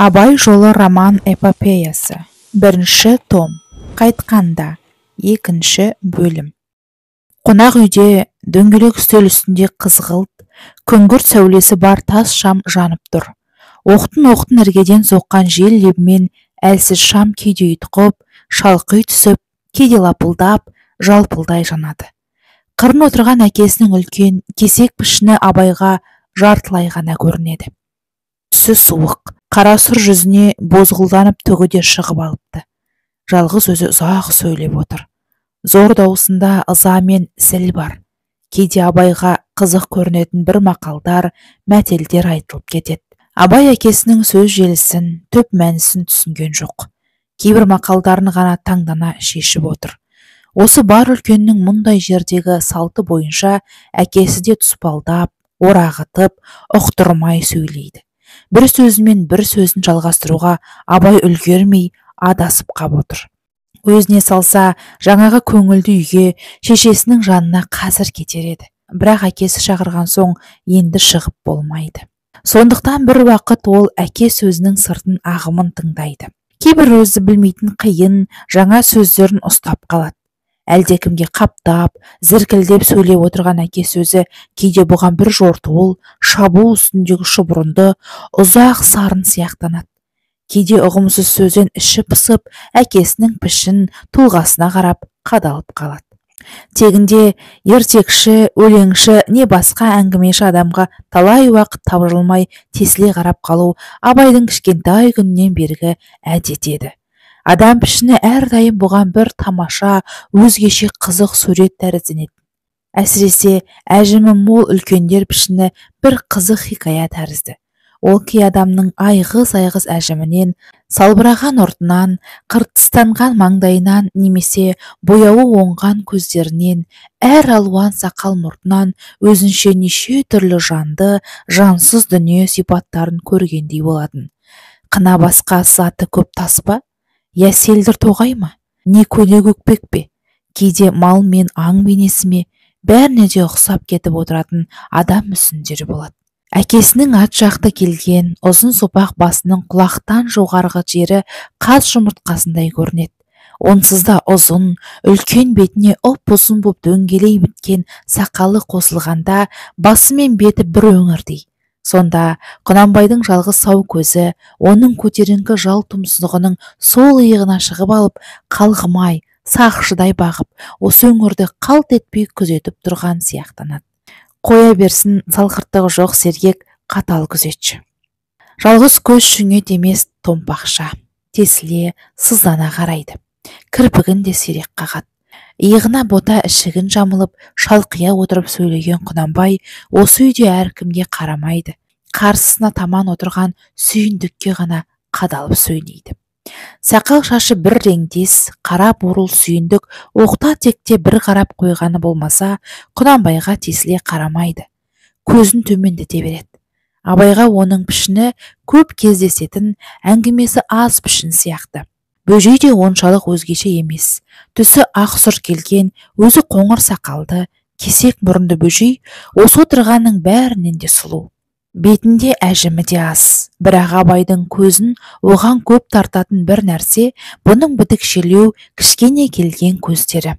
Абай жолы роман эпопеясы. Бірінші том. Қайтқанда. Екінші бөлім. Қонақ үйде дөңгелек үстел үстінде қызғылт, күңгірт сәулесі бар тас шам жанып тұр. Оқтын-оқтын іргеден соққан жел лебімен әлсіз шам кейде ұйтқып, шалқи түсіп, кейде лапылдап, жалпылдай жанады. Қырын отырған әкесінің үлкен кесек пішіні Абайға жартылай ғана көрінеді. Түсі суық, қара сұр жүзіне бозғылданып түгі де шығып алыпты. Жалғыз өзі ұзақ сөйлеп отыр. Зор даусында ыза мен зіл бар. Кейде Абайға қызық көрінетін бір мақалдар, мәтелдер айтылып кетеді. Абай әкесінің сөз желісін, түп мәнісін түсінген жоқ. Кейбір мақалдарын ғана таңдана шешіп отыр. Осы бар үлкеннің мұндай жердегі салты бойынша әкесі де тұспалдап, орағытып, ұқтырмай сөйлейді. Бір сөзімен бір сөзін жалғастыруға Абай үлгермей адасып қап отыр. Өзіне салса, жаңағы көңілді үйге, шешесінің жанына қазір кетер еді. Бірақ әкесі шақырған соң енді шығып болмайды. Сондықтан бір уақыт ол әке сөзінің сыртын ағымын тыңдайды. Кейбір өзі білмейтін қиын, жаңа сөздерін ұстап қалады. Әлдекімге қаптап, зіркілдеп сөйлеп отырған әке сөзі кейде бұған бір жортуыл, шабуыл үстіндегі шұбырынды, ұзақ сарын сияқтанады. Кейде ұғымсыз сөзден іші пысып, әкесінің пішін, тұлғасына қарап қадалып қалады. Тегінде ертекші, өлеңші, не басқа әңгімеші адамға талай уақыт тапжылмай тесіле қарап қалу Абайдың кішкентай күнінен бергі әдеті еді. Адам пішіні әрдайым бұған бір тамаша, өзгеше қызық сурет тәрізденеді. Әсіресе әжімі мол үлкендер пішіні бір қызық хикая тәрізді. Ол кей адамның айғыз-айғыз әжімінен, салбыраған ұртынан, қыртыстанған маңдайынан немесе бояуы оңған көздерінен, әр алуан сақал мұртынан өзінше неше түрлі жанды, жансыз дүние сипаттарын көргендей болатын. Қына басқа заты көп тас па? Я селдір тоғай ма? Не көне көкпек пе? Кейде мал мен аң бейнесі ме? Бәріне де ұқсап кетіп отыратын адам мүсіндері болады. Әкесінің ат жақты келген, ұзын сопақ басының құлақтан жоғарғы жері қаз жұмыртқасындай көрінеді. Онсыз да ұзын, үлкен бетіне ұп-ұзын боп дөңгелей біткен сақалы қосылғанда басы мен беті бір өңірдей. Сонда Құнанбайдың жалғыз сау көзі, оның көтеріңкі жал тұмсығының сол иығына шығып алып, қалғымай, сақшыдай бағып, осы өңірді қалт етпей күзетіп тұрған сияқтанады. Қоя берсін салғырттығы жоқ сергек, қатал күзетші. Жалғыз көз шүңет емес томпақша, тесіле, сыздана қарайды. Кірпігін де сирек қағады. Иығына бота ішігін жамылып, шалқия отырып сөйлеген Құнанбай осы үйде әркімге қарамайды. Қарсысына таман отырған сүйіндікке ғана қадалып сөйлейді. Сақал шашы бір реңдес, қара бурыл сүйіндік оқта-текте бір қарап қойғаны болмаса, Құнанбайға тесіле қарамайды. Көзін төмендете береді. Абайға оның пішіні көп кездесетін, әңгімесі аз пішін сияқты. Бөжей де оншалық өзгеше емес. Түсі ақ сұр келген, өзі қоңыр сақалды, кесек мұрынды бөжей осы отырғанның бәрінен де сұлу. Бетінде әжімі де аз. Бірақ Абайдың көзін оған көп тартатын бір нәрсе бұның бітікшелеу, кішкене келген көздері.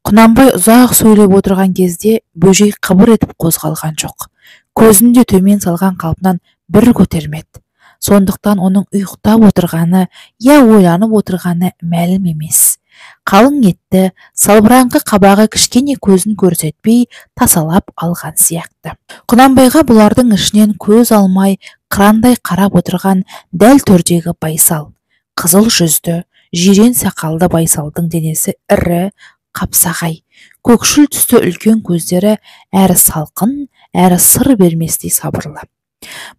Құнанбай ұзақ сөйлеп отырған кезде бөжей қыбыр етіп қозғалған жоқ. Көзін де төмен салған қалпынан бір көтермеді. Сондықтан оның ұйықтап отырғаны, я ойланып отырғаны мәлім емес. Қалың етті, салбыраңқы қабағы кішкене көзін көрсетпей тасалап алған сияқты. Құнанбайға бұлардың ішінен көз алмай, қырандай қарап отырған дәл төрдегі Байсал. Қызыл жүзді, жирен сақалды Байсалдың денесі ірі, қапсағай. Көкшіл түсті үлкен көздері әрі салқын, әрі сыр берместей сабырлы.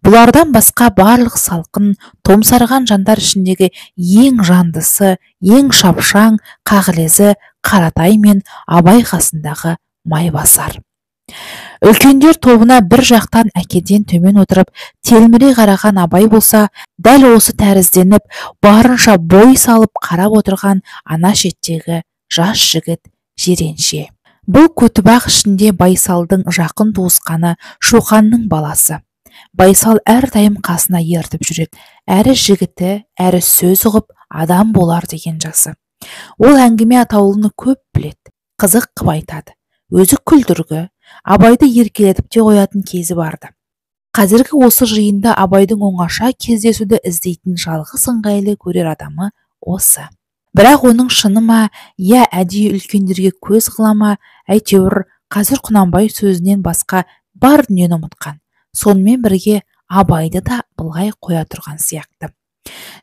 Бұлардан басқа барлық салқын, томсарған жандар ішіндегі ең жандысы, ең шапшаң, қағылезі Қаратай мен Абай қасындағы Майбасар. Үлкендер тобына бір жақтан әкеден төмен отырып, телміре қараған Абай болса, дәл осы тәрізденіп, барынша бой салып қарап отырған ана шеттегі жас жігіт Жиренше. Бұл көтібақ ішінде Байсалдың жақын туысқаны Шоқанның баласы. Байсал әрдайым қасына ертіп жүреді. Әрі жігіті, әрі сөз ұғып адам болар деген жасы. Ол әңгіме атаулыны көп біледі, қызық қып айтады. Өзі күлдіргі, Абайды еркелетіп те қоятын кезі барды. Қазіргі осы жиында Абайдың оңаша кездесуді іздейтін жалғыз ыңғайлы көрер адамы осы. Бірақ оның шыны ма, я әдейі үлкендерге көз қыла ма, әйтеуір қазір Құнанбай сөзінен басқа бар дүниені ұмытқан. Сонымен бірге Абайды да былғай қоя тұрған сияқты.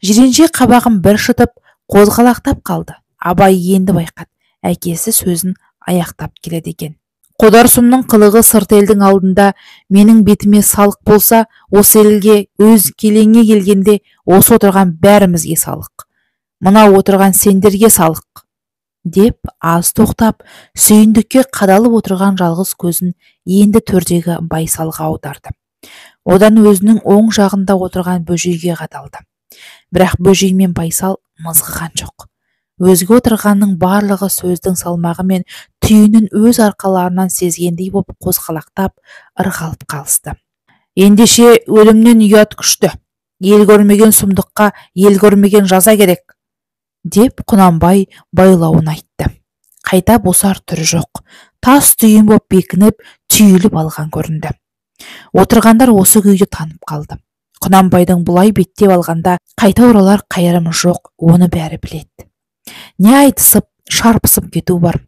Жиренше қабағын бір шытып, қозғалақтап қалды. Абай енді байқады, әкесі сөзін аяқтап келеді екен. Қодар сұмның қылығы сырт елдің алдында менің бетіме салық болса, осы елге өз келеңе келгенде осы отырған бәрімізге салық. Мына отырған сендерге салық. Деп аз тоқтап, сүйіндікке қадалып отырған жалғыз көзін енді төрдегі Байсалға аударды. Одан өзінің оң жағында отырған бөжейге қадалды. Бірақ бөжей мен Байсал мызғыған жоқ. Өзге отырғанның барлығы сөздің салмағы мен түйінін өз арқаларынан сезгендей боп қозғалақтап, ырғалып қалысты. Ендеше өлімнен ұят күшті. Ел көрмеген сұмдыққа ел көрмеген жаза керек. Деп Құнанбай байлауын айтты. Қайта босар түрі жоқ. Тас түйін боп бекініп, түйіліп алған көрінді. Отырғандар осы күйді танып қалды. Құнанбайдың бұлай беттеп алғанда қайта оралар қайырымы жоқ, оны бәрі біледі. Не айтысып, шарпысып кету бар.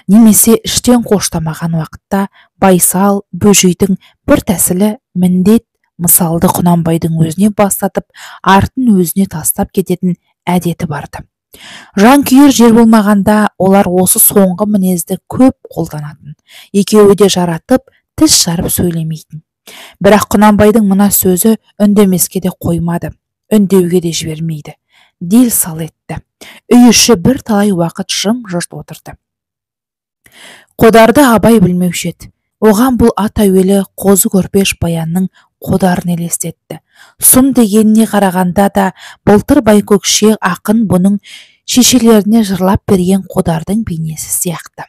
Немесе іштен қоштамаған уақытта Байсал, бөжейдің бір тәсілі міндет мысалды Құнанбайдың өзіне бастатып, артын өзіне тастап кететін әдеті барды. Жан күйер жер болмағанда олар осы соңғы мінезді көп қолданатын. Екеуі де жаратып, тіс жарып сөйлемейтін. Бірақ Құнанбайдың мына сөзі үндемеске де қоймады, үндеуге де жібермейді. Дел сал етті. Үй іші бір талай уақыт жым-жырт отырды. Қодарды Абай білмеуші еді. Оған бұл ат әуелі қозы көрпеш баянның қодарын елестетті. Сұм дегеніне қарағанда да былтыр Байкөкше ақын бұның шешелеріне жырлап берген қодардың бейнесі сияқты.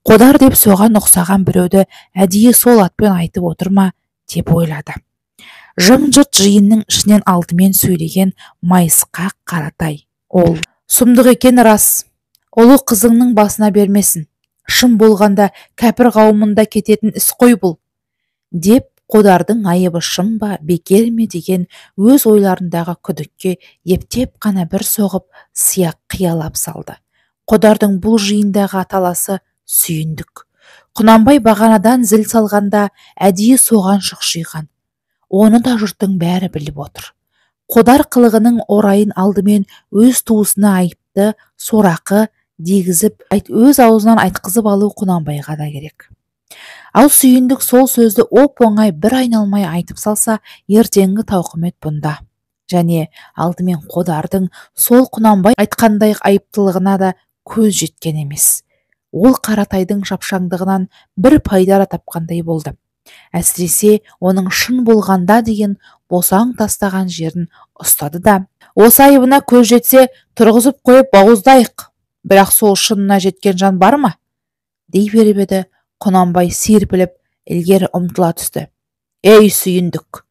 Қодар деп соған ұқсаған біреуді әдейі сол атпен айтып отыр ма деп ойлады. Жым-жырт жиынның ішінен алдымен сөйлеген Майысқақ Қаратай. Ол сұмдық екен рас. Ұлы қызыңның басына бермесін. Шын болғанда кәпір қауымында кететін іс қой бұл. Деп Қодардың айыбы шын ба, бекер ме деген өз ойларындағы күдікке ептеп қана бір соғып, сияқ қиялап салды. Қодардың бұл жиындағы аталасы Сүйіндік. Құнанбай бағанадан зіл салғанда әдейі соған шұқшиған. Оны да жұрттың бәрі біліп отыр. Қодар қылығының орайын алдымен өз туысына айыпты, сорақы дегізіп, өз аузынан айтқызып алу Құнанбайға да керек. Ал Сүйіндік сол сөзді оп-оңай бір айналмай айтып салса, ертеңгі тауқымет бұнда. Және алдымен Қодардың сол Құнанбай айтқандай айыптылығына да көз жеткен емес. Ол Қаратайдың шапшаңдығынан бір пайда тапқандай болды. Әсіресе оның шын болғанда деген босаң тастаған жерін ұстады да, осы айыбына көз жетсе тұрғызып қойып бауыздайық. Бірақ сол шынына жеткен жан бар ма? Дей беріп еді, Құнанбай серпіліп ілгері ұмтыла түсті. Ей Сүйіндік!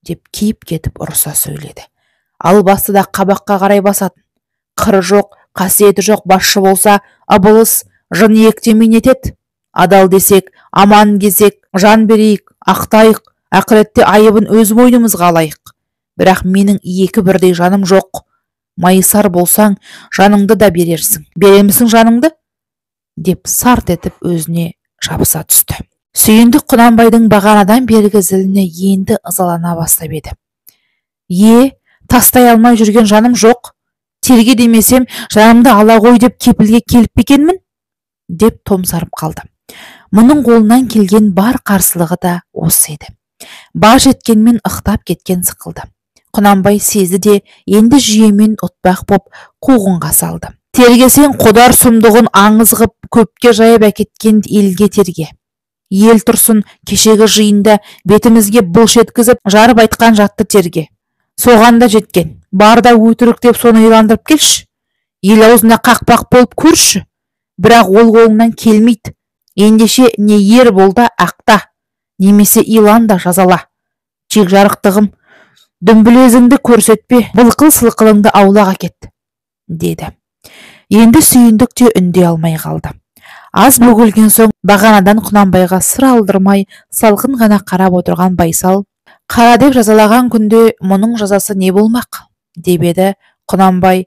Деп киіп кетіп ұрыса сөйледі. Ал бастыда қабаққа қарай басатын. Қыры жоқ, қасиеті жоқ басшы болса, ыбылыс жын ектемей нетеді. Адал десек, аман кезек, жан берейік, ақтайық, ақыретте айыбын өз мойнымызға алайық. Бірақ менің екі бірдей жаным жоқ. Майысар болсаң, жаныңды да берерсің. Беремісің жаныңды? Деп сарт етіп өзіне жабыса түсті. Сүйіндік Құнанбайдың бағанадан бергі зіліне енді ызалана бастап еді. Тастай алмай жүрген жаным жоқ. Терге демесем, жанымды ала ғой деп кепілге келіп бекенмін? Деп томсарып қалды. Мұның қолынан келген бар қарсылығы да осы еді. Баж еткенмен ықтап кеткен сықылды. Құнанбай сезді де енді жүйемен ұтпақ боп қуғынға салды. Тергесең Қодар сұмдығын аңыз ғып көпке жайып әкеткен елге терге. Ел тұрсын кешегі жиында бетімізге бұлш еткізіп жарып айтқан жатты терге. Соған да жеткен. Бар да өтірік деп соны иландырып келші. Ел аузына қақпақ болып көрші. Бірақ ол қолыңнан келмейді. Ендеше не ер бол да ақта, немесе илан да жазала. Жекжарықтығым, дүмбілезіңді көрсетпе, былқыл-сылқылыңды аулақ әкет, деді. Енді Сүйіндік те үндей алмай қалды. Аз бөгелген соң бағанадан Құнанбайға сыр алдырмай салқын ғана қарап отырған Байсал, қара деп жазалаған күнде мұның жазасы не болмақ деп еді. Құнанбай: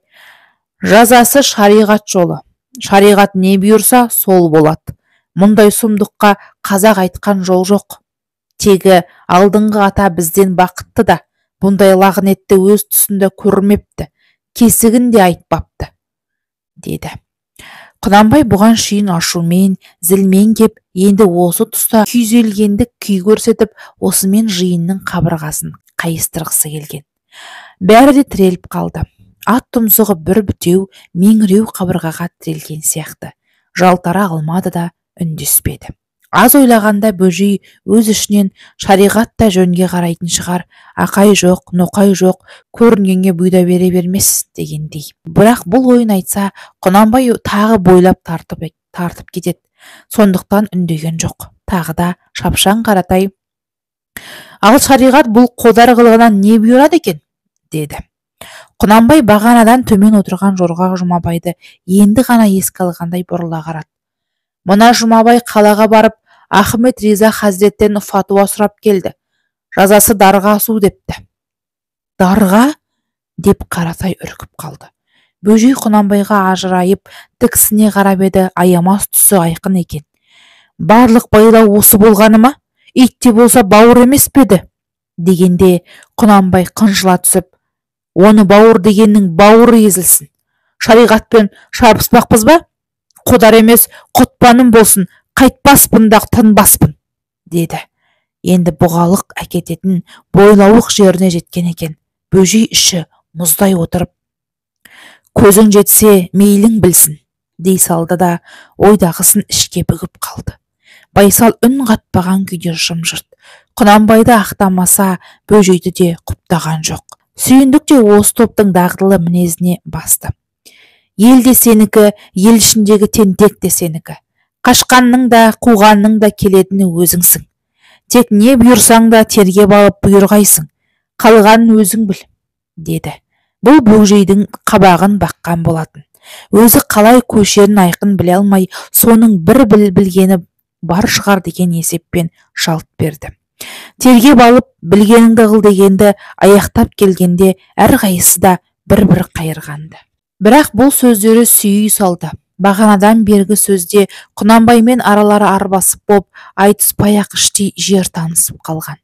жазасы шариғат жолы, шариғат не бұйырса сол болады. Мұндай сұмдыққа қазақ айтқан жол жоқ. Тегі алдыңғы ата бізден бақытты да, бұндай лағнетті өз тұсында көрмепті, кесігін де айтпапты, деді. Құнанбай бұған шейін ашумен, зілмен кеп, енді осы тұста күйзелгендік күй көрсетіп, осымен жиынның қабырғасын қайыстырғысы келген. Бәрі де тіреліп қалды. Ат тұмсығы бір бүтеу, меңіреу қабырғаға тірелген сияқты. Жалтара алмады да үндеспеді. Аз ойлағанда бөжей өз ішінен шариғат та жөнге қарайтын шығар, ақай жоқ, ноқай жоқ, көрінгенге бұйда бере бермес дегендей. Бірақ бұл ойын айтса, Құнанбай тағы бойлап тартып кетеді. Сондықтан үндеген жоқ. Тағы да шапшаң Қаратай: ал шариғат бұл қодар қылығынан не бұйырады екен, деді. Құнанбай бағанадан төмен отырған Жорға Жұмабайды енді ғана еске алғандай бұрыла қарады. Мына Жұмабай қалаға барып Ахмет Риза Хазіреттен фатуа сұрап келді. Жазасы дарға асу депті. Дарға? Деп Қаратай үркіп қалды. Бөжей Құнанбайға ажырайып тікісіне қарап еді, аямас түсі айқын екен. Барлық байлау осы болғаны ма? Ит те болса бауыр емес пе еді? Дегенде Құнанбай қынжыла түсіп: оны бауыр дегеннің бауыры езілсін. Шариғатпен шарпыспақпыз ба? Қодар емес, құтпаным болсын, қайтпаспын да тынбаспын, деді. Енді бұғалық әкететін бойлауық жеріне жеткен екен. Бөжей іші мұздай отырып: көзің жетсе мейлің білсін, дей салды да ойдағысын ішке бүгіп қалды. Байсал үн қатпаған күйде жым-жырт. Құнанбайды ақтамаса, бөжейді де құптаған жоқ. Сүйіндік те осы топтың дағдылы мінезіне басты. Ел де сенікі, ел ішіндегі тентек те сенікі. Қашқанның да, қуғанның да келетіні өзіңсің. Тек не бұйырсаң да тергеп алып бұйырғайсың. Қалғанын өзің біл, деді. Бұл бөжейдің қабағын баққан болатын. Өзі қалай көшерін айқын біле алмай, соның бір білгені бар шығар деген есеппен жалт берді. Тергеп алып білгеніңді қыл дегенді аяқтап келгенде әрқайсысы да бір-бір қайырғанды. Бірақ бұл сөздері сүйей салды. Бағанадан бергі сөзде Құнанбаймен аралары арбасып боп, айтыспай-ақ іштей жер танысып қалған.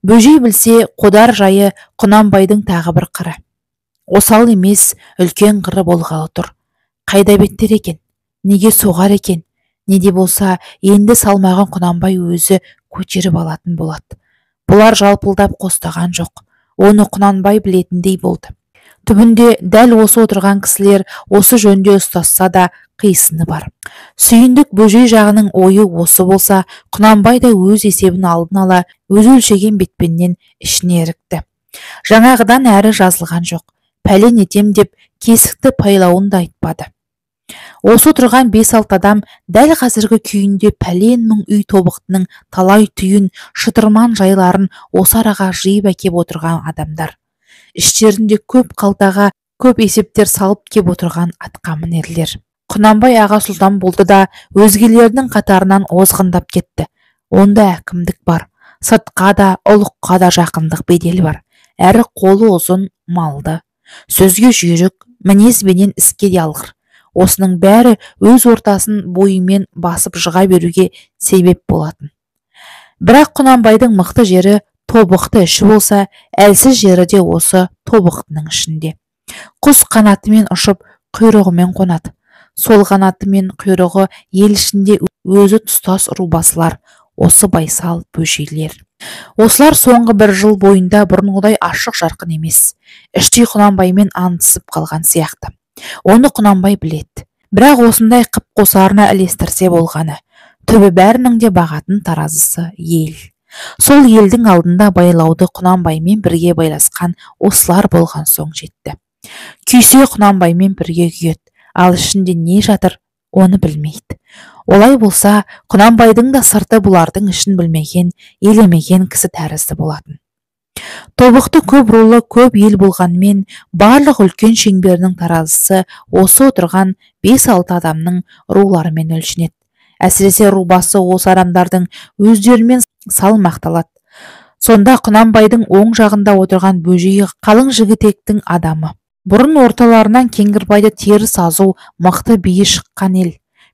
Бөжей білсе, қодар жайы Құнанбайдың тағы бір қыры. Осал емес, үлкен қыры болғалы тұр. Қайда беттер екен? Неге соғар екен? Неде болса, енді салмағын Құнанбай өзі көтеріп алатын болады. Бұлар жалпылдап қостаған жоқ. Оны Құнанбай білетіндей болды. Түбінде дәл осы отырған кісілер осы жөнде ұстасса да қисыны бар. Сүйіндік бөжей жағының ойы осы болса, Құнанбай да өз есебін алдын ала, өз өлшеген бетпеннен ішіне ірікті. Жаңағыдан әрі жазылған жоқ. Пәлен етем деп кесікті пайлауын да айтпады. Осы отырған 5-6 адам дәл қазіргі күйінде пәлен мың үй тобықтының талай түйін, шытырман жайларын осы араға жиып әкеп отырған адамдар. Іштерінде көп қалтаға көп есептер салып кеп отырған атқамінерлер. Құнанбай аға сұлтан болды да өзгелердің қатарынан озғындап кетті. Онда әкімдік бар, сыртқа да ұлыққа да жақындық беделі бар. Әрі қолы ұзын, малды, сөзге жүйрік, мінезбенен іске де алғыр. Осының бәрі өз ортасын бойымен басып жыға беруге себеп болатын. Бірақ Құнанбайдың мықты жері тобықты іші болса, әлсіз жері де осы тобықтының ішінде. Құс қанатымен ұшып, құйрығымен қонады. Сол қанаты мен құйрығы ел ішінде өзі тұстас рубасылар, осы Байсал, бөжейлер. Осылар соңғы бір жыл бойында бұрынғыдай ашық жарқын емес. Іштей Құнанбаймен андысып қалған сияқты. Оны Құнанбай білет. Бірақ осындай қып қосарына ілестірсе болғаны. Түбі бәрінің де бағатын таразысы ел. Сол елдің алдында байлауды Құнанбаймен бірге байласқан осылар болған соң жетті. Күйсе Құнанбаймен бірге күйет, ал ішінде не жатыр, оны білмейді. Олай болса, Құнанбайдың да сырты бұлардың ішін білмеген, елемеген кісі тәрізді болатын. Тобықты көп рулы көп ел болғанмен, барлық үлкен шеңберінің таразысы осы отырған 5-6 адамның руларымен өлшенеді. Әсіресе рубасы осы адамдардың өздерімен салмақталады. Сонда Құнанбайдың оң жағында отырған бөжей қалың жігітектің адамы. Бұрын орталарынан Кеңгірбайды теріс азу мықты биі шыққан ел.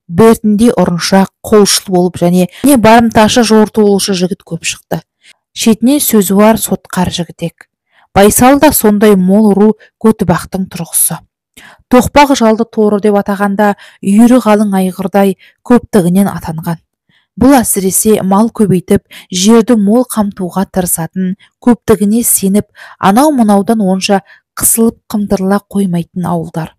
Бертінде ұрыншақ, қолшыл болып және барымташы жорту болушы жігіт көп шықты. Шетіне сөзі бар сотқар жігітек. Байсал да сондай мол ру Көтібақтың тұрғысы. Тоқпақ жалды торы деп атағанда үйірі қалың айғырдай көптігінен атанған. Бұл әсіресе мал көбейтіп, жерді мол қамтуға тырысатын, көптігіне сеніп, анау-мынаудан онша қысылып қымтырыла қоймайтын ауылдар.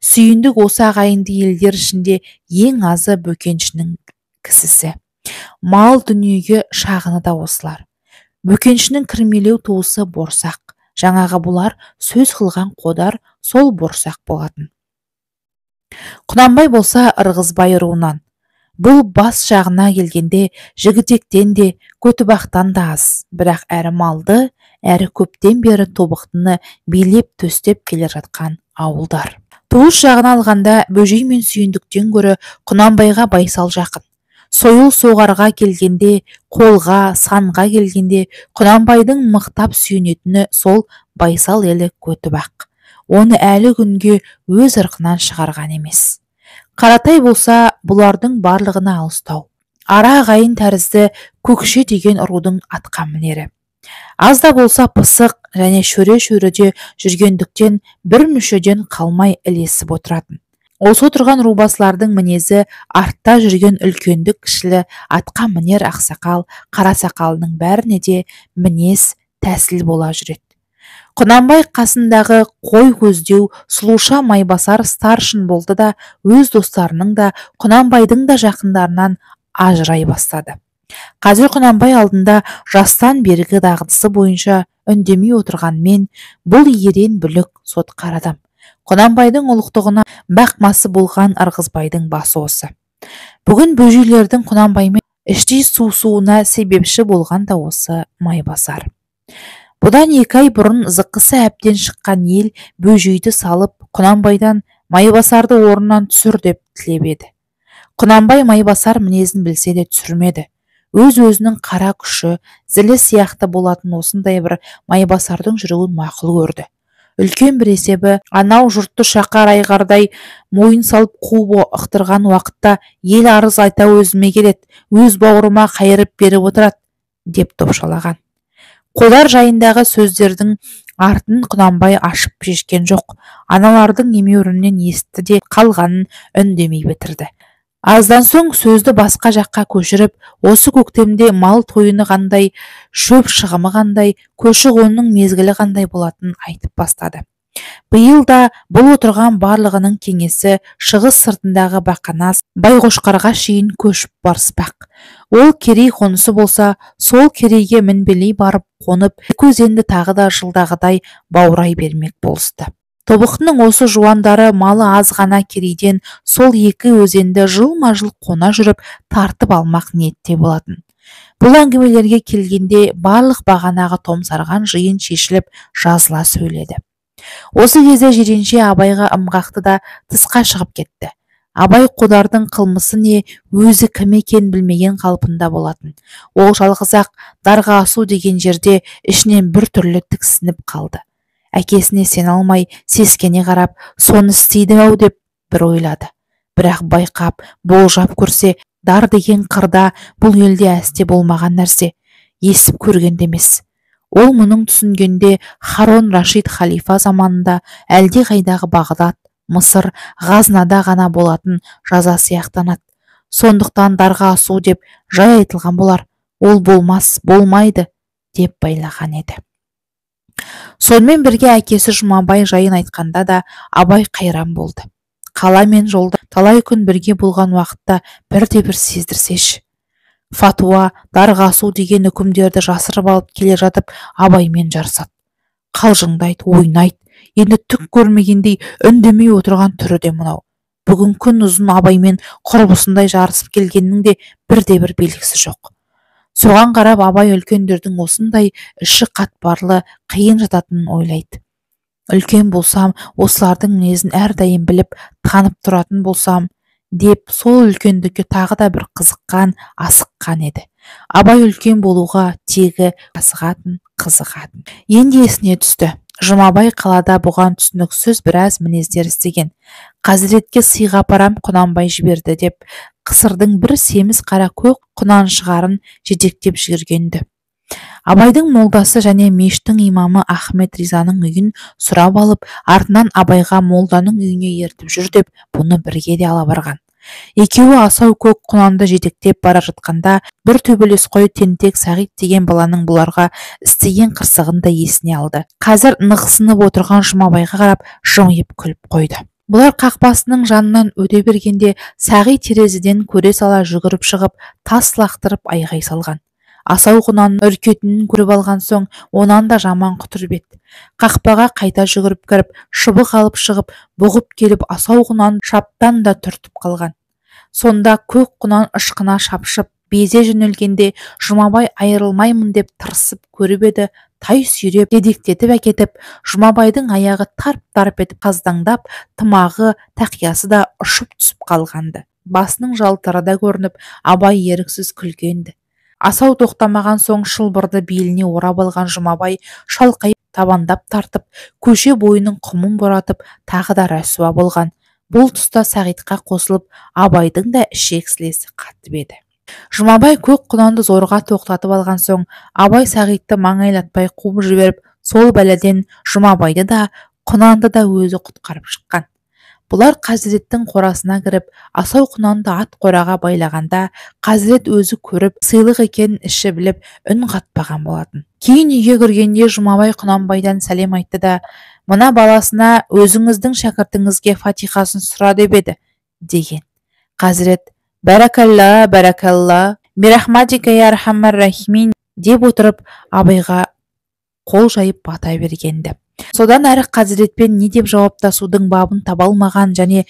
Сүйіндік осы ағайынды елдер ішінде ең азы бөкеншінің кісісі. Мал дүниеге шағыны да осылар. Бөкеншінің кірмелеу туысы Борсақ. Жаңағы бұлар сөз қылған қодар сол Борсақ болатын. Құнанбай болса Ырғызбай руынан. Бұл бас жағына келгенде жігітектен де Көтібақтан да аз. Бірақ әрі малды, әрі көптен бері тобықтыны билеп төстеп келе жатқан ауылдар. Туыс жағына алғанда бөжей мен сүйіндіктен гөрі Құнанбайға Байсал жақын. Сойыл соғарға келгенде, қолға, санға келгенде Құнанбайдың мықтап сүйенетіні сол Байсал елі Көтібақ. Оны әлі күнге өз ырқынан шығарған емес. Қаратай болса бұлардың барлығына алыстау. Ара ағайын тәрізді Көкше деген рудың атқамінері. Аз да болса пысық және шөре-шөреде жүргендіктен бір мүшеден қалмай ілесіп отыратын. Осы отырған рубасылардың мінезі артта жүрген үлкенді кішілі атқамінер ақсақал, қарасақалының бәріне де мінез тәсіл бола жүреді. Құнанбай қасындағы қой көздеу сұлуша майбасар старшын болды да өз достарының да Құнанбайдың да жақындарынан ажырай бастады. Қазір Құнанбай алдында жастан бергі дағдысы бойынша үндемей отырғанмен, бұл ерен бүлік сотқар адам. Құнанбайдың ұлықтығына бақмасы болған Ырғызбайдың басы осы. Бүгін бөжейлердің Құнанбаймен іштей суысуына себепші болған да осы майбасар. Бұдан 2 ай бұрын зықысы әбден шыққан ел бөжейді салып, Құнанбайдан майбасарды орнынан түсір деп тілеп еді. Құнанбай майбасар мінезін білсе де түсірмеді. Өз-өзінің қара күші, зілі сияқты болатын осындай бір майбасардың жүруін мақұл көрді. Үлкен бір есебі, анау жұртты шақар айғардай мойын салып қуып ықтырған уақытта ел арыз айта өзіме келеді, өз бауырыма қайырып беріп отырады, деп топшалаған. Қодар жайындағы сөздердің артын Құнанбай ашып шешкен жоқ. Аналардың емеурінен естті де қалғанын үндемей бітірді. Аздан соң сөзді басқа жаққа көшіріп, осы көктемде мал тойыны қандай, шөп шығымы қандай, көші-қонның мезгілі қандай болатынын айтып бастады. Биыл да бұл отырған барлығының кеңесі шығыс сыртындағы Бақанас, Байқошқарға шейін көшіп барыспақ. Ол керей қонысы болса, сол керейге мінбелей барып қонып, өзенді тағы да жылдағыдай баурай бермек болысты. Тобықтының осы жуандары малы аз ғана керейден сол 2 өзенді жылма-жыл қона жүріп тартып алмақ ниетте болатын. Бұл әңгімелерге келгенде барлық бағанағы томсарған жиын шешіліп жазыла сөйледі. Осы кезде жиренше Абайға ымғақты да тысқа шығып кетті. Абай Қодардың қылмысы не, өзі кім екенін білмеген қалпында болатын. Ол жалғыз-ақ Дарға асу деген жерде ішінен бір түрлі тіксініп қалды. Әкесіне сен алмай, сескене қарап, соны істейді-ау деп бір ойлады. Бірақ байқап, болжап көрсе, дар деген қырда бұл елде әсте болмаған нәрсе, есіп көрген емес. Ол мұның түсінгенде Харон Рашид халифа заманында әлде қайдағы Бағдат, Мысыр, Ғазнада ғана болатын жаза сияқтанады. Сондықтан Дарға асу деп жай айтылған болар. Ол болмас, болмайды деп байлаған еді. Сонымен бірге әкесі Жұмабай жайын айтқанда да Абай қайран болды. Қала мен жолда талай күн бірге болған уақытта бірде-бір сездірсеші. Фатуа, Дарға асу деген үкімдерді жасырып алып келе жатып Абаймен жарысады. Қалжыңдайды, ойнайды. Енді түк көрмегендей үндемей отырған түрі де мынау. Бүгін күн ұзын Абаймен құрбысындай жарысып келгеннің де бірде-бір белгісі жоқ. Соған қарап абай үлкендердің осындай іші қатпарлы, қиын жататынын ойлайды. Үлкен болсам, осылардың мінезін әрдайым біліп, танып тұратын болсам, деп сол үлкендікке тағы да бір қызыққан, асыққан еді. Абай үлкен болуға тегі асығатын, қызығатын. Енді есіне түсті. Жұмабай қалада бұған түсініксіз біраз мінездер істеген. Қазіретке сыйға апарам, Құнанбай жіберді деп, қысырдың бір семіз қара көк құнаншығарын жетектеп жүргенді. Абайдың молдасы және мештің имамы Ахмет Ризаның үйін сұрап алып, артынан абайға молданың үйіне ертіп жүр деп, бұны бірге де ала барған. Екеуі асау көк құнанды жетектеп бара жатқанда, бір төбелес қой тентек Сағит деген баланың бұларға істеген қырсығын да есіне алды. Қазір нығсынып отырған Жұмабайға қарап жымиып күліп қойды. Бұлар қақпасының жанынан өте бергенде, Сағит терезеден көре сала жүгіріп шығып, тас лақтырып айғай салған. Асау құнанның үркетінін көріп алған соң, онан да жаман құтырып еді. Қақпаға қайта жүгіріп кіріп, шыбық алып шығып, бұғып келіп, асау құнан шаптан да түртіп қалған. Сонда көк құнан ышқына шапшып, безе жөнелгенде, Жұмабай айырылмаймын деп тырысып көріп еді, тай сүйреп, дедектетіп әкетіп, Жұмабайдың аяғы тарп-тарп етіп қаздаңдап, тымағы, тақиясы да ұшып түсіп қалғанды. Басының жалтыры да көрініп, Абай еріксіз күлгенді. Асау тоқтамаған соң шылбырды беліне орап алған Жұмабай шалқайып табандап тартып, көше бойының құмын боратып, тағы да рәсуа болған. Бұл тұста Сағитқа қосылып, Абайдың да ішек сілесі қатып еді. Жұмабай көк құнанды зорға тоқтатып алған соң, Абай Сағитты маңайлатпай қуып жіберіп, сол бәледен Жұмабайды да, құнанды да өзі құтқарып шыққан. Бұлар Қазіреттің қорасына кіріп, асау құнанды ат қораға байлағанда, Қазірет өзі көріп, сыйлық екенін іші біліп, үн қатпаған болатын. Кейін үйге кіргенде Жұмабай Құнанбайдан сәлем айтты да, мына баласына өзіңіздің шәкіртіңізге фатихасын сұра деп еді, деген. Қазірет, бәрәкәлла, бәрәкәлла, бирахматика я архамар рахимин деп отырып, Абайға қол жайып бата бергенді. Содан әрі Қазіретпен не деп жауаптасудың бабын таба алмаған және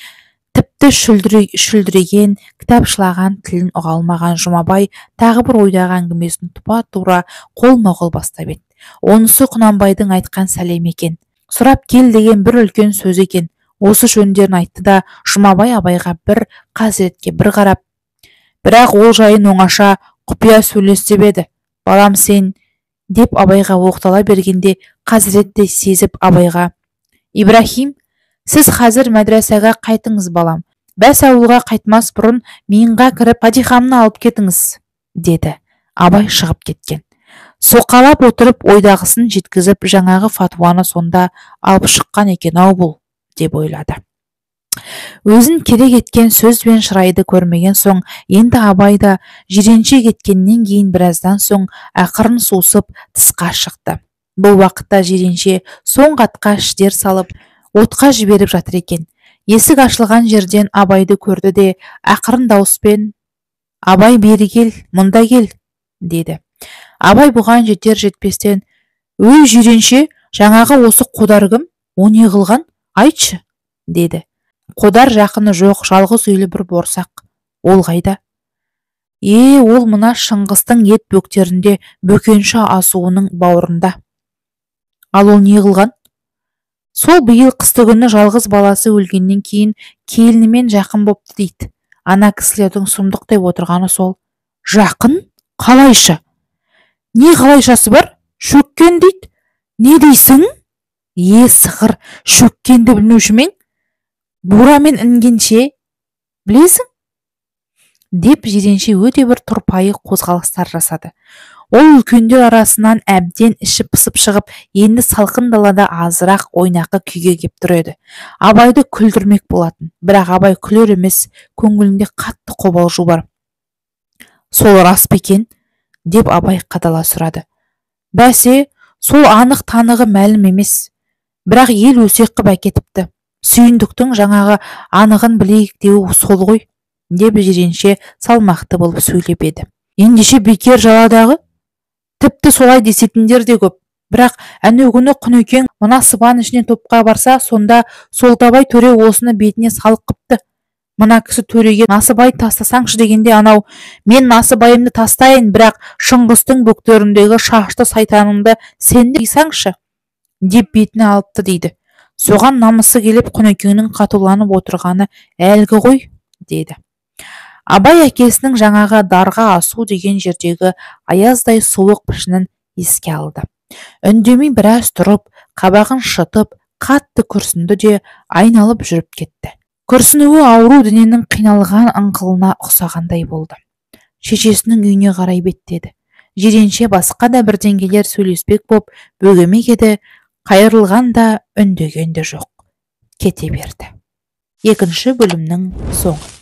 тіпті шүлдіреген, кітапшылаған тілін ұға алмаған Жұмабай тағы бір ойдағы әңгімесін тұпа-тура қолма-қол бастап еді. Онысы Құнанбайдың айтқан сәлем екен. Сұрап кел деген бір үлкен сөз екен. Осы жөндерін айтты да, Жұмабай Абайға бір, Қазіретке бір қарап, бірақ ол жайын оңаша құпия сөйлесіп еді. Балам сен, деп Абайға оқтала бергенде, Қазірет те сезіп Абайға, Ибрахим, сіз қазір мәдрәсәға қайтыңыз балам. Бәс ауылға қайтмас бұрын миыңға кіріп, фатихамны алып кетіңіз, деді. Абай шығып кеткен. Соқалап отырып ойдағысын жеткізіп, жаңағы фатуаны сонда алып шыққан екен-ау бұл, деп ойлады. Өзін керек еткен сөз бен шырайды көрмеген соң, енді Абай да жиренше кеткеннен кейін біраздан соң ақырын сусып тысқа шықты. Бұл уақытта жиренше соңғы атқа шідер салып, отқа жіберіп жатыр екен. Есік ашылған жерден Абайды көрді де, ақырын дауыспен, Абай бері кел, мұнда кел, деді. Абай бұған жетер жетпестен, өй жиренше, жаңағы осы қодар кім? О не қылған? Айтшы, деді. Қодар жақыны жоқ, жалғыз үйлі бір борсақ. Ол қайда? Ол мына Шыңғыстың ет бөктерінде, бөкенші асуының бауырында. Ал ол не қылған? Сол биыл қыстыгүні жалғыз баласы өлгеннен кейін келінімен жақын бопты дейді. Ана кісілердің сұмдық деп отырғаны сол. Жақын? Қалайша? Не қалайшасы бар? Шөккен дейді. Не дейсің? Сықыр, шөккенді білмеуші мен? Бурамен інгенше, білесің? Деп жиренше өте бір тұрпайы қозғалыстар жасады. Ол үлкендер арасынан әбден іші пысып шығып, енді салқын далада азырақ ойнақы күйге кеп тұр еді. Абайды күлдірмек болатын, бірақ Абай күлер емес, көңілінде қатты қобалжу бар. Сол рас па екен? Деп Абай қадала сұрады. Бәсе, сол анық танығы мәлім емес, бірақ ел өсек қып әкетіпті. Сүйіндіктің жаңағы анығын білейік деу сол ғой, деп жиренше салмақты болып сөйлеп еді. Ендеше бекер жаладағы? Тіпті солай десетіндер де көп. Бірақ әнеугүні Құнекең мына сыбан ішіне топқа барса, сонда Солтабай төре осыны бетіне салық қыпты. Мына кісі төреге насыбай тастасаңшы дегенде, анау мен насыбайымды тастайын, бірақ Шыңғыстың бөктеріндегі шашты сайтанымды сен де қисаңшы деп бетіне алыпты дейді. Соған намысы келіп Құнекеңнің қатуланып отырғаны әлгі ғой, деді. Абай әкесінің жаңағы дарға асу деген жердегі аяздай суық пішінін еске алды. Үндемей біраз тұрып, қабағын шытып, қатты күрсінді де айналып жүріп кетті. Күрсінуі ауру дененің қиналған ыңқылына ұқсағандай болды. Шешесінің үйіне қарай беттеді. Жиренше басқа да бірдеңелер сөйлеспек боп бөгемек еді, қайырылған да үндеген де жоқ. Кете берді. Екінші бөлімнің соңы.